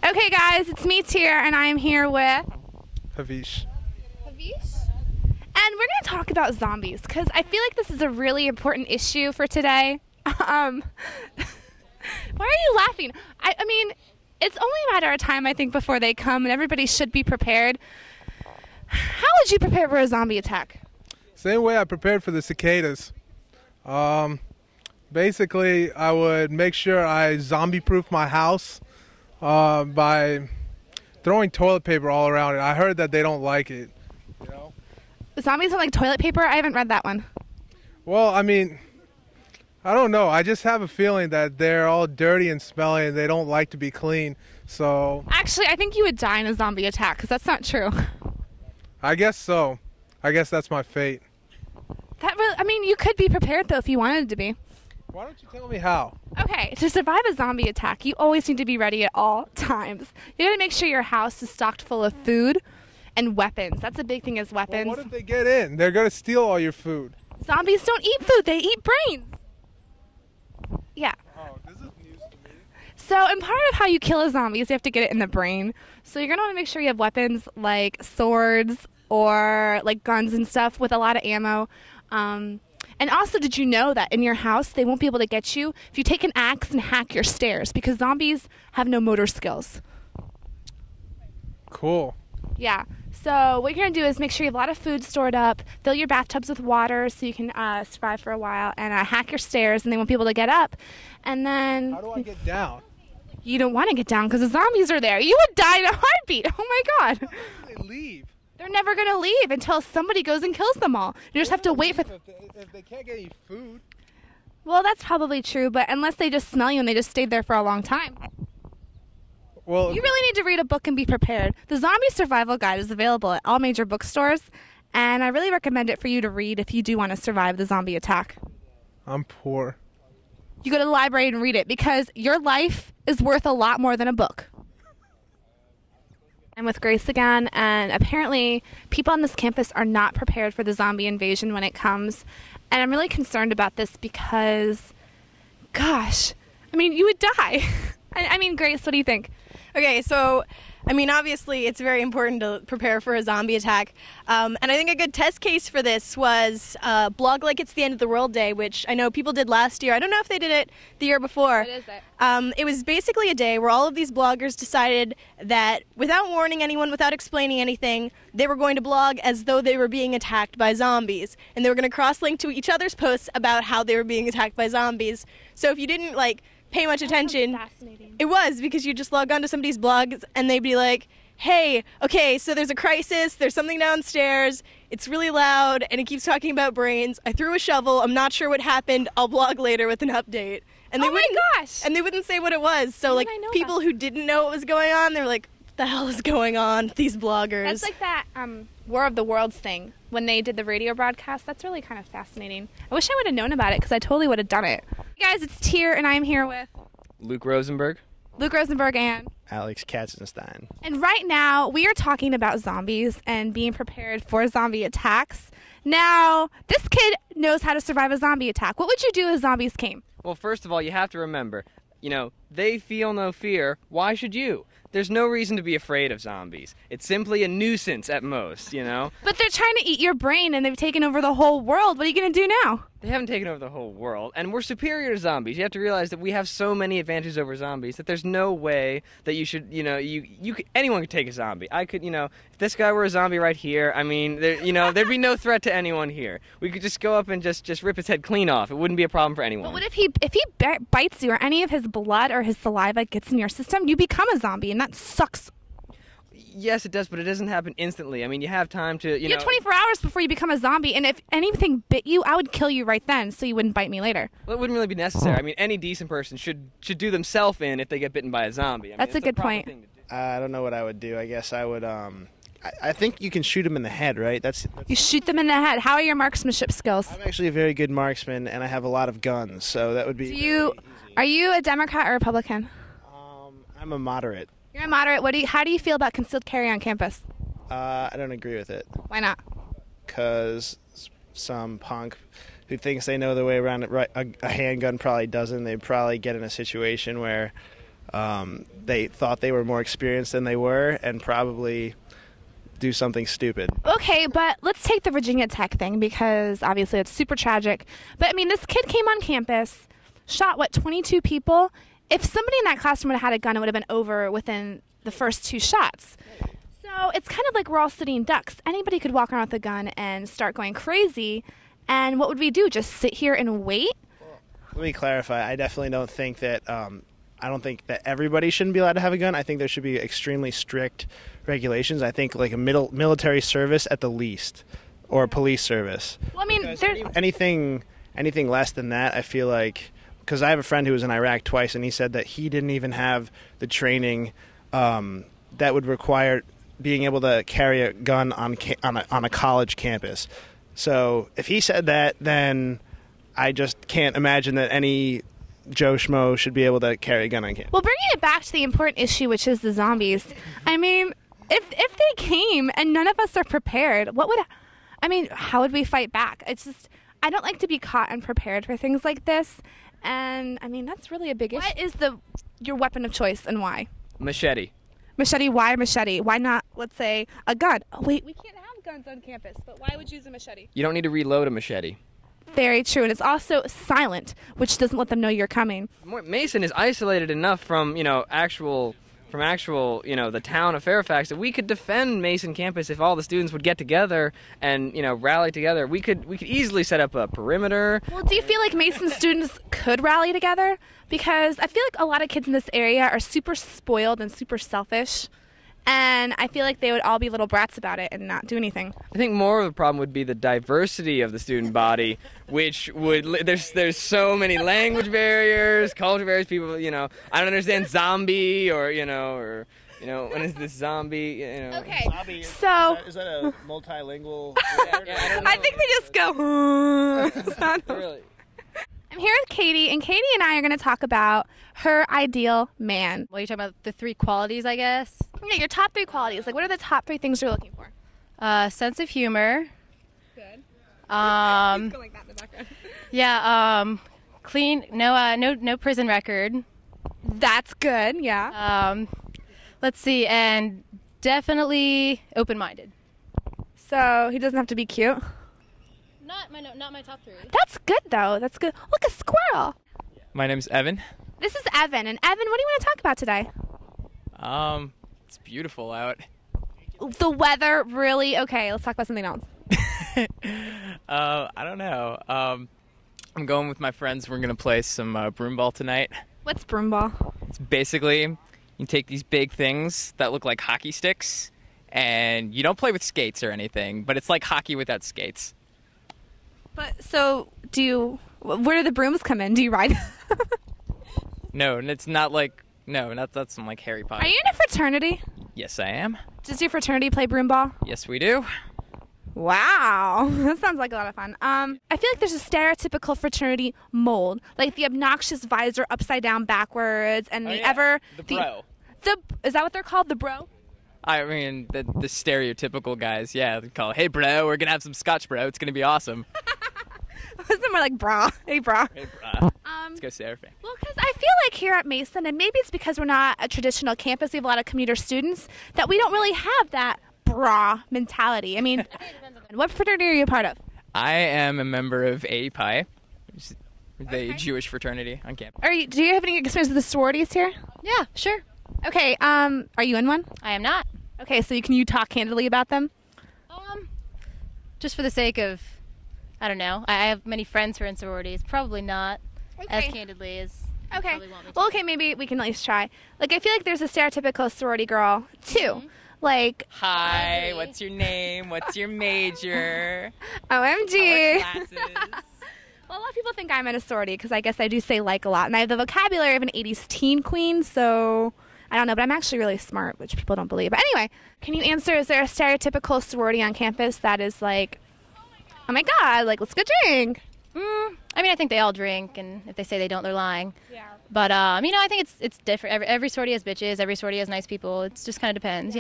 Okay, guys, it's me, Tier, and I'm here with Havish. And we're going to talk about zombies, because I feel like this is a really important issue for today. Why are you laughing? I mean, it's only a matter of time, I think, before they come, and everybody should be prepared. How would you prepare for a zombie attack? Same way I prepared for the cicadas. Basically, I would make sure I zombie-proof my house by throwing toilet paper all around it. I heard that they don't like it. You know? Zombies don't like toilet paper? I haven't read that one. Well, I mean, I don't know. I just have a feeling that they're all dirty and smelly and they don't like to be clean. So Actually, I think you would die in a zombie attack, because that's not true. I guess so. I guess that's my fate. I mean, you could be prepared, though, if you wanted to be. Why don't you tell me how? Okay, to survive a zombie attack, you always need to be ready at all times. You gotta make sure your house is stocked full of food and weapons. That's a big thing, is weapons. Well, what if they get in? They're gonna steal all your food. Zombies don't eat food, they eat brains. Yeah. Oh, this is news to me. So, and part of how you kill a zombie is you have to get it in the brain. So you're gonna wanna make sure you have weapons like swords or like guns and stuff with a lot of ammo. And also, did you know that in your house, they won't be able to get you if you take an axe and hack your stairs, because zombies have no motor skills. Cool. Yeah. So what you're going to do is make sure you have a lot of food stored up, fill your bathtubs with water so you can survive for a while, and hack your stairs, and they won't be able to get up. And then... How do I get down? You don't want to get down because the zombies are there. You would die in a heartbeat. Oh, my God. How do they leave? They're never going to leave until somebody goes and kills them all. You just have to wait for... If they can't get any food. Well, that's probably true, but unless they just smell you and they just stayed there for a long time. Well, You really need to read a book and be prepared. The Zombie Survival Guide is available at all major bookstores, and I really recommend it for you to read if you do want to survive the zombie attack. I'm poor. You go to the library and read it, because your life is worth a lot more than a book. I'm with Grace again, and apparently people on this campus are not prepared for the zombie invasion when it comes. And I'm really concerned about this because, gosh, I mean, you would die. I mean, Grace, what do you think? Okay, so, I mean, obviously it's very important to prepare for a zombie attack. And I think a good test case for this was Blog Like It's the End of the World Day, which I know people did last year. I don't know if they did it the year before. What is it? It was basically a day where all of these bloggers decided that without warning anyone, without explaining anything, they were going to blog as though they were being attacked by zombies. And they were going to cross-link to each other's posts about how they were being attacked by zombies. So if you didn't, pay much attention. Fascinating. It was, because you just log on to somebody's blogs and they'd be like, hey, okay, so there's a crisis, there's something downstairs, it's really loud, and it keeps talking about brains. I threw a shovel, I'm not sure what happened, I'll blog later with an update. And they Oh my wouldn't- gosh! And they wouldn't say what it was. So, How did I know people about who didn't know what was going on, they were like, what the hell is going on with these bloggers? That's like that War of the Worlds thing when they did the radio broadcast. That's really kind of fascinating. I wish I would have known about it, because I totally would have done it. Hey guys, it's Tier, and I'm here with Luke Rosenberg. Luke Rosenberg and Alex Katzenstein. And right now, we are talking about zombies and being prepared for zombie attacks. Now, this kid knows how to survive a zombie attack. What would you do if zombies came? Well, first of all, you have to remember, they feel no fear. Why should you? There's no reason to be afraid of zombies. It's simply a nuisance at most, But they're trying to eat your brain, and they've taken over the whole world. What are you going to do now? They haven't taken over the whole world, and we're superior to zombies. You have to realize that we have so many advantages over zombies that there's no way that you should, anyone could take a zombie. I could, if this guy were a zombie right here, I mean, there'd be no threat to anyone here. We could just go up and just rip his head clean off. It wouldn't be a problem for anyone. But what if he bites you, or any of his blood or his saliva gets in your system? You become a zombie, and that sucks. Yes, it does, but it doesn't happen instantly. I mean, you have time to, You have 24 hours before you become a zombie, and if anything bit you, I would kill you right then, so you wouldn't bite me later. Well, it wouldn't really be necessary. I mean, any decent person should do themselves in if they get bitten by a zombie. I mean, That's a good proper point. thing to do. I don't know what I would do. I guess I would, I think you can shoot him in the head, right? That's You shoot them in the head. How are your marksmanship skills? I'm actually a very good marksman, and I have a lot of guns, so that would be Are you a Democrat or Republican? I'm a moderate. You're a moderate. How do you feel about concealed carry on campus? I don't agree with it, Why not? because some punk who thinks they know their way around it, a handgun probably doesn't. They'd probably get in a situation where they thought they were more experienced than they were, and probably do something stupid. Okay, but let's take the Virginia Tech thing because obviously it's super tragic. But I mean, this kid came on campus, shot 22 people. If somebody in that classroom would have had a gun, it would have been over within the first 2 shots. So it's kind of like we're all sitting ducks. Anybody could walk around with a gun and start going crazy. And what would we do? Just sit here and wait? Let me clarify. I definitely don't think that I don't think that everybody shouldn't be allowed to have a gun. I think there should be extremely strict regulations. I think like a military service at the least, or a police service. Well, I mean, anything less than that, I feel like, because I have a friend who was in Iraq twice, and he said that he didn't even have the training that would require being able to carry a gun on a college campus. So if he said that, then I just can't imagine that any Joe Schmo should be able to carry a gun on campus. Well, bringing it back to the important issue, which is the zombies, I mean, if they came and none of us are prepared, how would we fight back? It's just, I don't like to be caught unprepared for things like this, and I mean, that's really a big issue. What is your weapon of choice and why? Machete. Machete, why machete? Why not, let's say, a gun? Oh, wait, we can't have guns on campus, but why would you use a machete? You don't need to reload a machete. Very true, and it's also silent, which doesn't let them know you're coming. Mason is isolated enough from actual the town of Fairfax that we could defend Mason campus if all the students would get together and rally together. We could easily set up a perimeter. Well, do you feel like Mason students could rally together? Because I feel like a lot of kids in this area are super spoiled and super selfish. And I feel like they would all be little brats about it and not do anything. I think more of the problem would be the diversity of the student body, which would there's so many language barriers, culture barriers. People, I don't understand zombie or when is this zombie? Okay, Zombie, so is that a multilingual? I think they just go. Really. I'm here with Katie, and Katie and I are going to talk about her ideal man. Well, you're talking about the 3 qualities, I guess? Yeah, your top 3 qualities. Like, what are the top 3 things you're looking for? Sense of humor. Good. Going like that in the background. Yeah, clean, no prison record. That's good, yeah. Let's see, and definitely open-minded. So, he doesn't have to be cute? Not my top 3. That's good, though. That's good. Look, a squirrel. My name's Evan. This is Evan. And Evan, what do you want to talk about today? It's beautiful out. The weather, really? Okay, let's talk about something else. I don't know. I'm going with my friends. We're going to play some broomball tonight. What's broomball? It's basically, you take these big things that look like hockey sticks, and you don't play with skates or anything, but it's like hockey without skates. But, so, where do the brooms come in? Do you ride? No, and it's not like, that's some like Harry Potter. Are you in a fraternity? Yes, I am. Does your fraternity play broomball? Yes, we do. Wow, that sounds like a lot of fun. I feel like there's a stereotypical fraternity mold, like the obnoxious visor upside down backwards, and The bro. Is that what they're called, the bro? I mean, the stereotypical guys, yeah, they call, hey, bro, we're going to have some scotch, bro. It's going to be awesome. Wasn't more like brah. Hey, brah. Hey, bro. Let's go surfing. Well, because I feel like here at Mason, and maybe it's because we're not a traditional campus, we have a lot of commuter students, that we don't really have that bra mentality. I mean, what fraternity are you a part of? I am a member of API, which is the Jewish fraternity on campus. Do you have any experience with the sororities here? Yeah, sure. Okay, are you in one? I am not. Okay, so can you talk candidly about them? Just for the sake of, I don't know. I have many friends who are in sororities. Probably not as candidly as you probably want me to. Well, okay, maybe we can at least try. Like, I feel like there's a stereotypical sorority girl, too. Mm-hmm. Like, Hi, what's your name? What's your major? OMG. How are classes? Well, a lot of people think I'm in a sorority because I guess I do say like a lot. And I have the vocabulary of an 80s teen queen, so I don't know. But I'm actually really smart, which people don't believe. But anyway, can you answer, is there a stereotypical sorority on campus that is like, oh my God, like, let's go drink? I mean, I think they all drink, and if they say they don't, they're lying. Yeah. But, I think it's different. Every sorority has bitches. Every sorority has nice people. It just kind of depends,